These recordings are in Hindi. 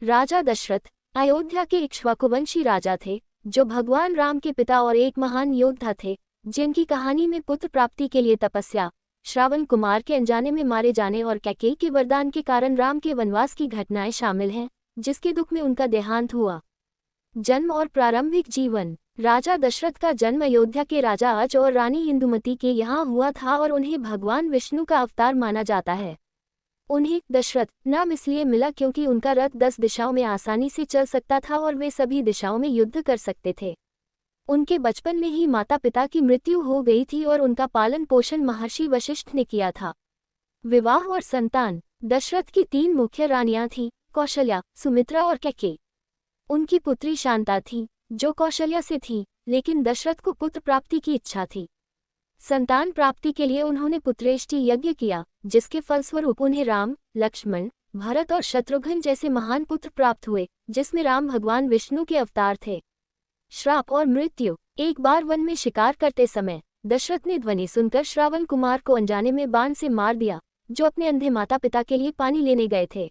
राजा दशरथ अयोध्या के इक्ष्वाकुवंशी राजा थे, जो भगवान राम के पिता और एक महान योद्धा थे, जिनकी कहानी में पुत्र प्राप्ति के लिए तपस्या, श्रावण कुमार के अनजाने में मारे जाने और कैकेयी के वरदान के कारण राम के वनवास की घटनाएं शामिल हैं, जिसके दुख में उनका देहांत हुआ। जन्म और प्रारंभिक जीवन। राजा दशरथ का जन्म अयोध्या के राजा अज और रानी इंदुमती के यहाँ हुआ था और उन्हें भगवान विष्णु का अवतार माना जाता है। उन्हें दशरथ नाम इसलिए मिला क्योंकि उनका रथ 10 दिशाओं में आसानी से चल सकता था और वे सभी दिशाओं में युद्ध कर सकते थे। उनके बचपन में ही माता पिता की मृत्यु हो गई थी और उनका पालन पोषण महर्षि वशिष्ठ ने किया था। विवाह और संतान। दशरथ की 3 मुख्य रानियां थीं, कौशल्या, सुमित्रा और कैकेयी। उनकी पुत्री शांता थी, जो कौशल्या से थी, लेकिन दशरथ को पुत्र प्राप्ति की इच्छा थी। संतान प्राप्ति के लिए उन्होंने पुत्रेष्टि यज्ञ किया, जिसके फलस्वरूप उन्हें राम, लक्ष्मण, भरत और शत्रुघ्न जैसे महान पुत्र प्राप्त हुए, जिसमें राम भगवान विष्णु के अवतार थे। श्राप और मृत्यु। एक बार वन में शिकार करते समय दशरथ ने ध्वनि सुनकर श्रावण कुमार को अनजाने में बाण से मार दिया, जो अपने अंधे माता पिता के लिए पानी लेने गए थे।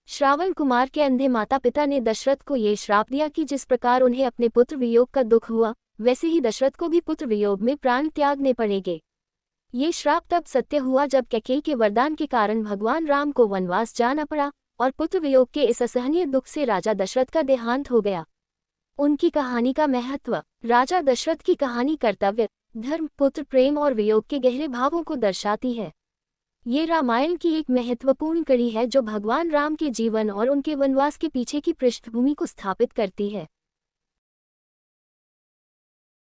श्रावण कुमार के अंधे माता पिता ने दशरथ को ये श्राप दिया कि जिस प्रकार उन्हें अपने पुत्र वियोग का दुख हुआ, वैसे ही दशरथ को भी पुत्र वियोग में प्राण त्यागने पड़ेंगे। ये श्राप तब सत्य हुआ जब कैकेयी के वरदान के कारण भगवान राम को वनवास जाना पड़ा और पुत्र वियोग के इस असहनीय दुख से राजा दशरथ का देहांत हो गया। उनकी कहानी का महत्व। राजा दशरथ की कहानी कर्तव्य, धर्म, पुत्र प्रेम और वियोग के गहरे भावों को दर्शाती है। ये रामायण की एक महत्वपूर्ण कड़ी है जो भगवान राम के जीवन और उनके वनवास के पीछे की पृष्ठभूमि को स्थापित करती है।